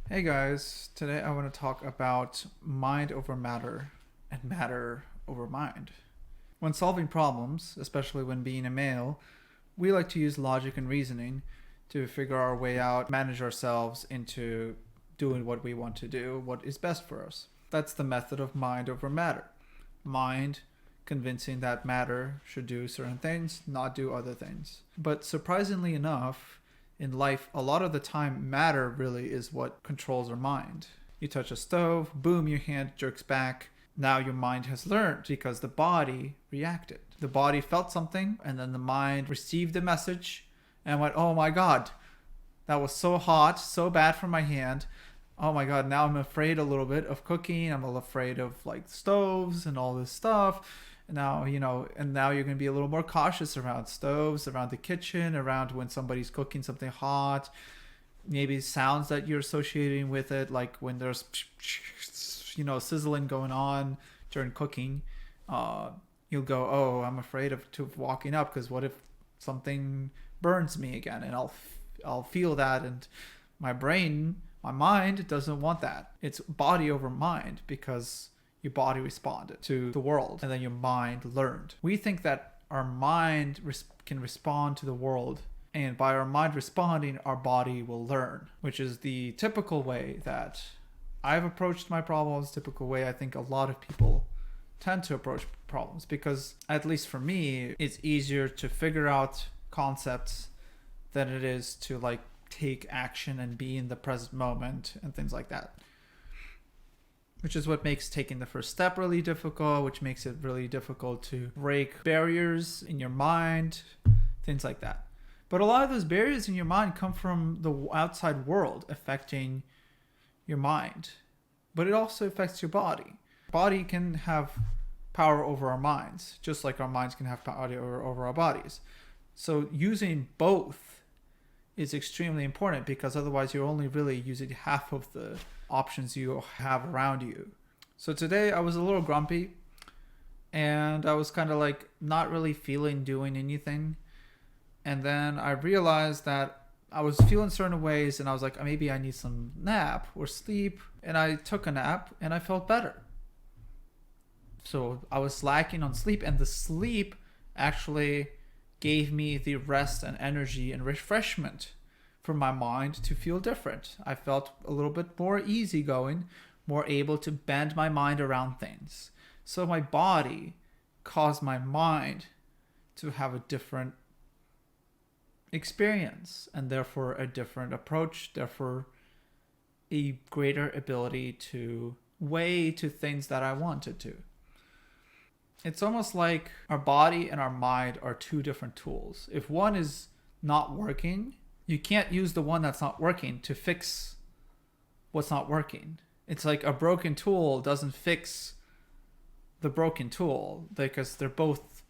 Hey guys, today I want to talk about mind over matter and matter over mind. When solving problems, especially when being a male, we like to use logic and reasoning to figure our way out, manage ourselves into doing what we want to do, what is best for us. That's the method of mind over matter. Mind convincing that matter should do certain things, not do other things. But surprisingly enough, in life, a lot of the time, matter really is what controls our mind. You touch a stove, boom, your hand jerks back. Now your mind has learned because the body reacted. The body felt something, and then the mind received the message and went, oh my God, that was so hot, so bad for my hand. Oh my God, now I'm afraid a little bit of cooking. I'm a little afraid of like stoves and all this stuff. Now, and now you're going to be a little more cautious around stoves, around the kitchen, around when somebody's cooking something hot, maybe sounds that you're associating with it, like when there's, sizzling going on during cooking. You'll go, oh, I'm afraid of walking up because what if something burns me again? And I'll feel that, and my brain, my mind doesn't want that. It's body over mind because your body responded to the world and then your mind learned. We think that our mind can respond to the world, and by our mind responding, our body will learn, which is the typical way that I've approached my problems, typical way I think a lot of people tend to approach problems, because at least for me, it's easier to figure out concepts than it is to like take action and be in the present moment and things like that. Which is what makes taking the first step really difficult, which makes it really difficult to break barriers in your mind, things like that. But a lot of those barriers in your mind come from the outside world affecting your mind. But it also affects your body. Body can have power over our minds, just like our minds can have power over our bodies. So using both is extremely important, because otherwise you're only really using half of the options you have around you. So today I was a little grumpy, and I was kind of like not really feeling doing anything. And then I realized that I was feeling certain ways, and I was like, maybe I need some nap or sleep. And I took a nap and I felt better. So I was lacking on sleep, and the sleep actually gave me the rest and energy and refreshment for my mind to feel different. I felt a little bit more easygoing, more able to bend my mind around things. So my body caused my mind to have a different experience, and therefore a different approach, therefore a greater ability to weigh to things that I wanted to. It's almost like our body and our mind are two different tools. If one is not working, you can't use the one that's not working to fix what's not working. It's like a broken tool doesn't fix the broken tool, because they're both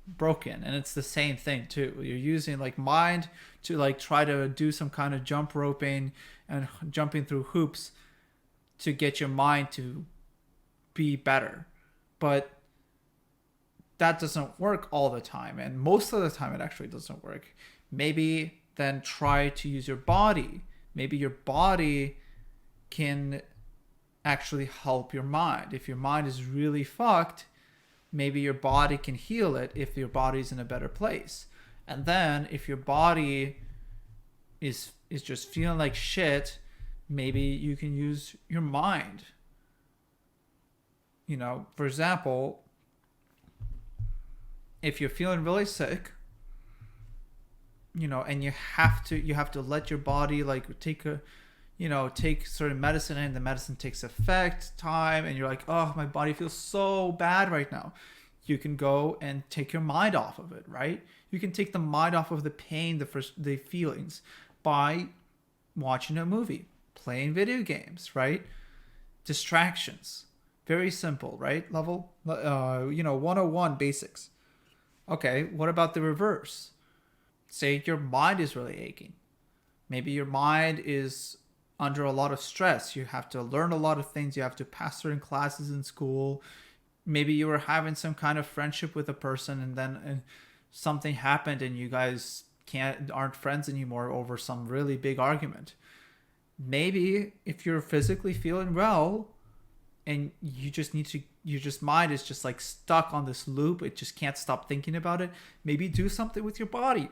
broken, and it's the same thing too. You're using like mind to like try to do some kind of jump roping and jumping through hoops to get your mind to be better. But that doesn't work all the time, and most of the time it actually doesn't work. Maybe then try to use your body. Maybe your body can actually help your mind. If your mind is really fucked, maybe your body can heal it if your body's in a better place. And then if your body is just feeling like shit, maybe you can use your mind. For example, if you're feeling really sick, and you have to let your body like take certain medicine, and the medicine takes effect time, and you're like, oh, my body feels so bad right now. You can go and take your mind off of it, right? You can take the mind off of the pain, the feelings, by watching a movie, playing video games, right? Distractions. Very simple, right? Level 101 basics. Okay, what about the reverse? Say your mind is really aching. Maybe your mind is under a lot of stress. You have to learn a lot of things. You have to pass certain classes in school. Maybe you were having some kind of friendship with a person, and then something happened and you guys aren't friends anymore over some really big argument. maybe if you're physically feeling well and your just mind is just like stuck on this loop, it just can't stop thinking about it, maybe do something with your body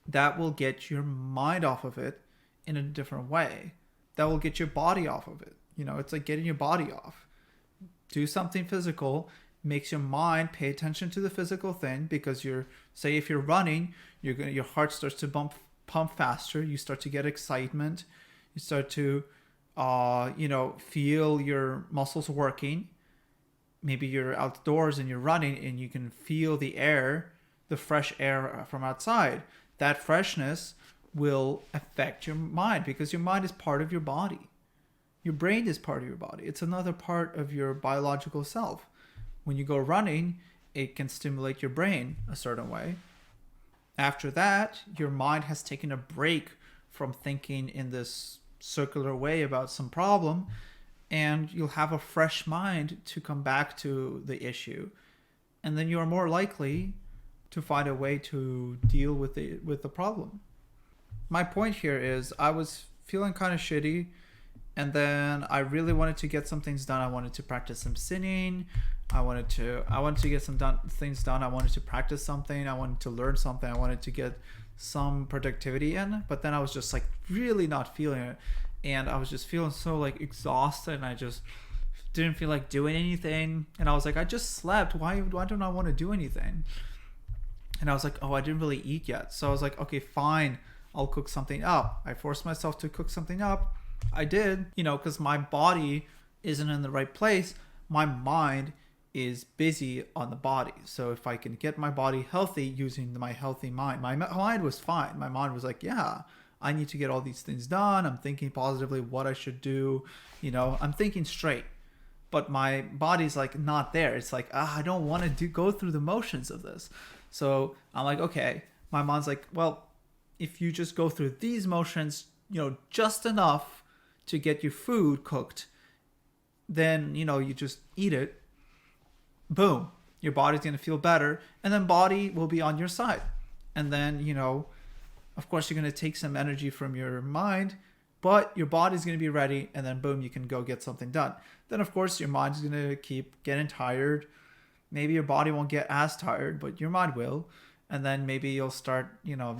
that will get your mind off of it in a different way, that will get your body off of it. It's like getting your body off. Do something physical, makes your mind pay attention to the physical thing, because say if you're running, your heart starts to pump faster, you start to get excitement, you start to feel your muscles working. Maybe you're outdoors and you're running and you can feel the fresh air from outside. That freshness will affect your mind, because your mind is part of your body. Your brain is part of your body. It's another part of your biological self. When you go running, it can stimulate your brain a certain way. After that, your mind has taken a break from thinking in this circular way about some problem, and you'll have a fresh mind to come back to the issue. And then you are more likely to find a way to deal with the problem. My point here is, I was feeling kind of shitty, and then I really wanted to get some things done. I wanted to practice some singing. I wanted to get some things done. I wanted to practice something. I wanted to learn something. I wanted to get some productivity in. But then I was just like really not feeling it, and I was just feeling so like exhausted, and I just didn't feel like doing anything. And I was like, I just slept. Why don't I want to do anything? And I was like, oh, I didn't really eat yet. So I was like, okay, fine, I'll cook something up. I forced myself to cook something up. I did, because my body isn't in the right place. My mind is busy on the body. So if I can get my body healthy using my healthy mind, my mind was fine. My mind was like, yeah, I need to get all these things done. I'm thinking positively what I should do. I'm thinking straight. But my body's like not there. It's like, I don't want to go through the motions of this. So I'm like, okay. My mind's like, well, if you just go through these motions, just enough to get your food cooked, then, you just eat it. Boom. Your body's going to feel better. And then body will be on your side. And then, of course, you're going to take some energy from your mind, but your body's going to be ready. And then, boom, you can go get something done. Then, of course, your mind's going to keep getting tired. Maybe your body won't get as tired, but your mind will. And then maybe you'll start,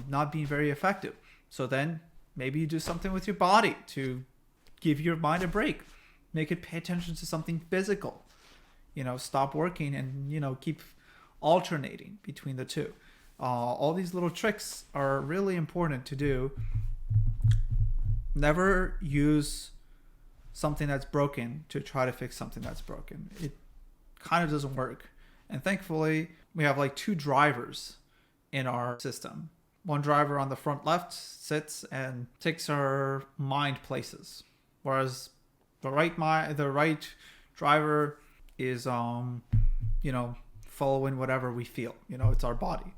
not being very effective. So then maybe you do something with your body to give your mind a break. Make it pay attention to something physical. Stop working and, keep alternating between the two. All these little tricks are really important to do. Never use something that's broken to try to fix something that's broken. It kind of doesn't work. And thankfully, we have like two drivers in our system. One driver on the front left sits and takes our mind places, whereas the right driver is following whatever we feel. It's our body.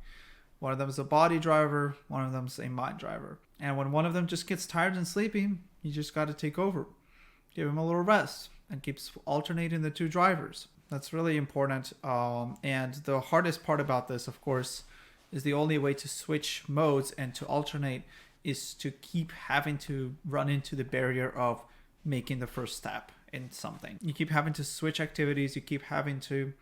One of them is a body driver, one of them is a mind driver. And when one of them just gets tired and sleepy, you just got to take over. Give him a little rest and keeps alternating the two drivers. That's really important. And the hardest part about this, of course, is the only way to switch modes and to alternate is to keep having to run into the barrier of making the first step in something. You keep having to switch activities. You keep having to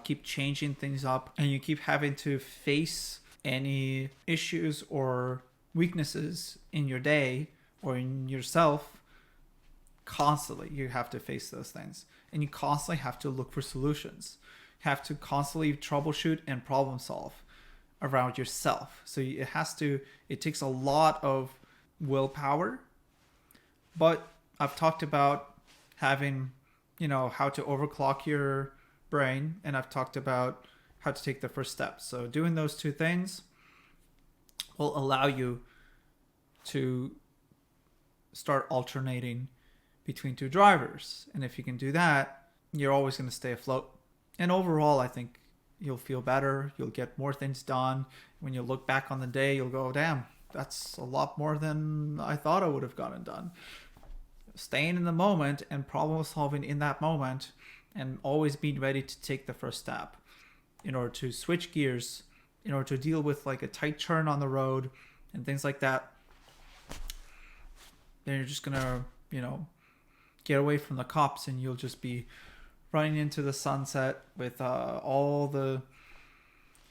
keep changing things up, and you keep having to face any issues or weaknesses in your day or in yourself. Constantly, you have to face those things, and you constantly have to look for solutions. You have to constantly troubleshoot and problem solve around yourself. So it takes a lot of willpower. But I've talked about having, how to overclock your brain, and I've talked about how to take the first steps. So doing those two things will allow you to start alternating between two drivers. And if you can do that, you're always going to stay afloat. And overall, I think you'll feel better. You'll get more things done. When you look back on the day, you'll go, damn, that's a lot more than I thought I would have gotten done. Staying in the moment and problem solving in that moment, and always being ready to take the first step in order to switch gears, in order to deal with like a tight turn on the road and things like that. then you're just gonna, get away from the cops, and you'll just be running into the sunset with all the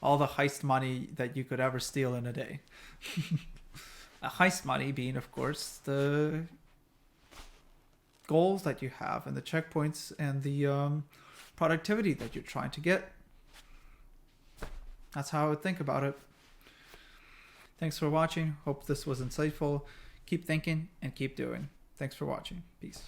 heist money that you could ever steal in a day. Heist money being, of course, the goals that you have and the checkpoints and the productivity that you're trying to get. That's how I would think about it. Thanks for watching. Hope this was insightful. Keep thinking and keep doing. Thanks for watching. Peace.